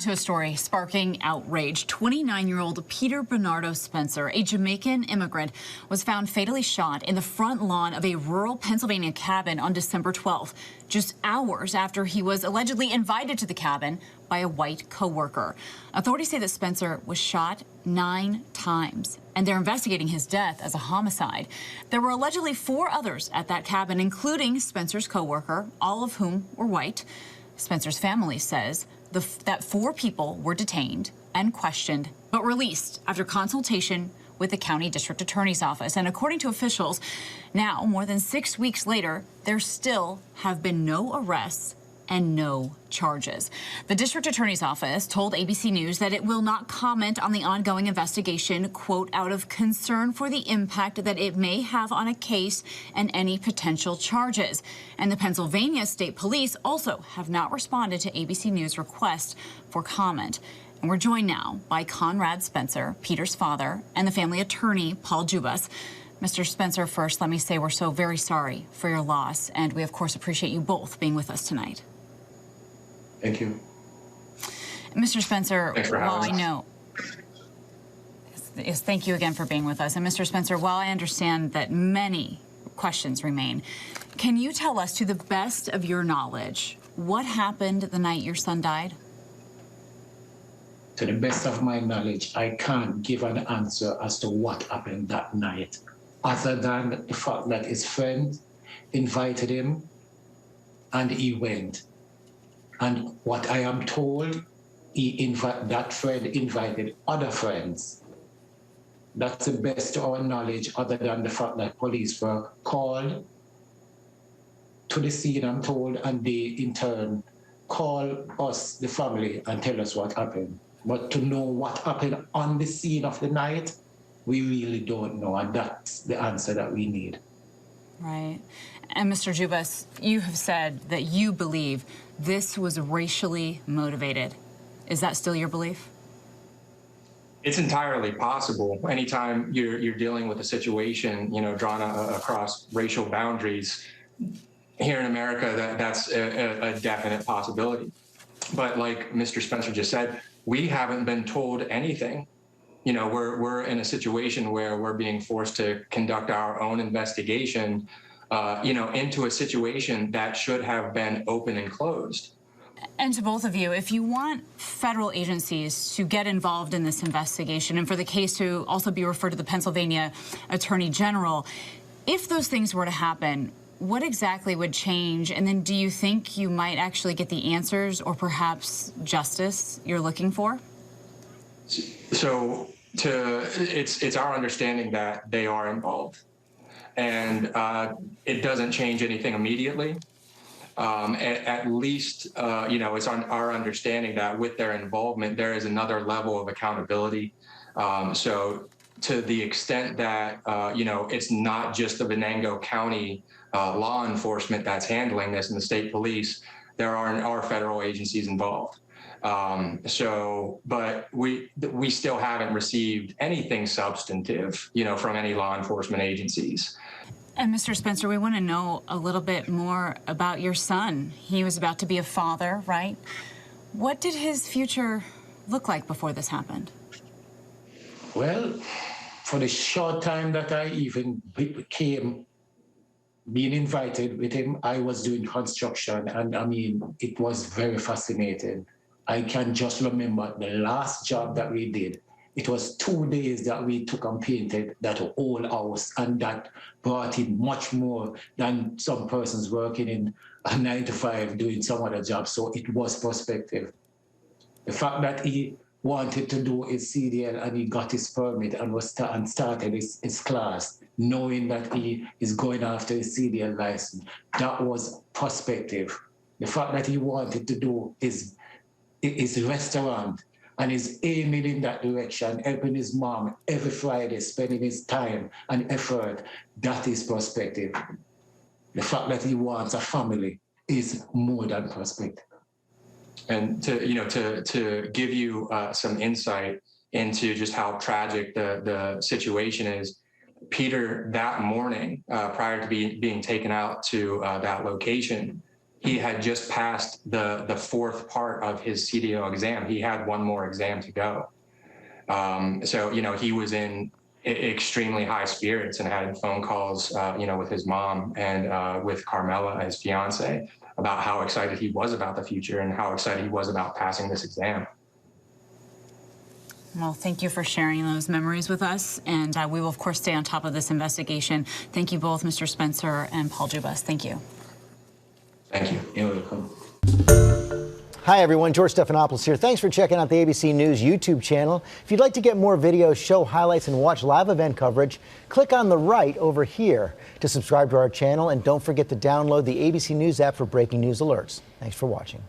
To a story sparking outrage. 29-year-old Peter Bernardo Spencer, a Jamaican immigrant, was found fatally shot in the front lawn of a rural Pennsylvania cabin on December 12th, just hours after he was allegedly invited to the cabin by a white co-worker. Authorities say that Spencer was shot 9 times, and they're investigating his death as a homicide. There were allegedly 4 others at that cabin, including Spencer's co-worker, all of whom were white. Spencer's family says that 4 people were detained and questioned, but released after consultation with the county district attorney's office. And according to officials, now, more than 6 weeks later, there still have been no arrests and no charges. The district attorney's office told ABC News that it will not comment on the ongoing investigation, quote, out of concern for the impact that it may have on a case and any potential charges. And the Pennsylvania State Police also have not responded to ABC News' request for comment. And we're joined now by Conrad Spencer, Peter's father, and the family attorney, Paul Jubas. Mr. Spencer, first, let me say we're so very sorry for your loss, and we, of course, appreciate you both being with us tonight. Thank you. Mr. Spencer, while I know... Yes, thank you again for being with us. And Mr. Spencer, while I understand that many questions remain, can you tell us, to the best of your knowledge, what happened the night your son died? To the best of my knowledge, I can't give an answer as to what happened that night, other than the fact that his friend invited him and he went. And what I am told, that friend invited other friends. That's the best to our knowledge, other than the fact that police were called to the scene, I'm told, and they in turn call us, the family, and tell us what happened. But to know what happened on the scene of the night, we really don't know, and that's the answer that we need. Right. And Mr. Jubas, you have said that you believe this was racially motivated. Is that still your belief? It's entirely possible. Anytime you're dealing with a situation, drawn across racial boundaries, here in America, that's a definite possibility. But like Mr. Spencer just said, we haven't been told anything. We're in a situation where we're being forced to conduct our own investigation, into a situation that should have been open and closed. And to both of you, if you want federal agencies to get involved in this investigation and for the case to also be referred to the Pennsylvania Attorney General, if those things were to happen, what exactly would change? And then do you think you might actually get the answers or perhaps justice you're looking for? So it's our understanding that they are involved. And it doesn't change anything immediately. At least, it's on our understanding that with their involvement, there is another level of accountability. So to the extent that, it's not just the Venango County law enforcement that's handling this and the state police, there are federal agencies involved. But we still haven't received anything substantive, from any law enforcement agencies. And Mr. Spencer, we want to know a little bit more about your son. He was about to be a father, right? What did his future look like before this happened? Well, for the short time that I even became being invited with him, I was doing construction, and it was very fascinating. I can just remember the last job that we did. It was 2 days that we took and painted that whole house, and that brought in much more than some persons working in a 9 to 5 doing some other job. So it was perspective. The fact that he wanted to do his CDL and he got his permit and started his class, knowing that he is going after his CDL license, that was perspective. The fact that he wanted to do his restaurant and is aiming in that direction, helping his mom every Friday, spending his time and effort, that is perspective. The fact that he wants a family is more than perspective. And to give you some insight into just how tragic the situation is, Peter, that morning, prior to being taken out to that location, he had just passed the fourth part of his CDO exam. He had one more exam to go. So, you know, he was in extremely high spirits and had phone calls, you know, with his mom and with Carmela, his fiance, about how excited he was about the future and how excited he was about passing this exam. Well, thank you for sharing those memories with us, and we will, of course, stay on top of this investigation. Thank you both, Mr. Spencer and Paul Jubas. Thank you. Thank you. You're welcome. Hi, everyone. George Stephanopoulos here. Thanks for checking out the ABC News YouTube channel. If you'd like to get more videos, show highlights, and watch live event coverage, click on the right over here to subscribe to our channel. And don't forget to download the ABC News app for breaking news alerts. Thanks for watching.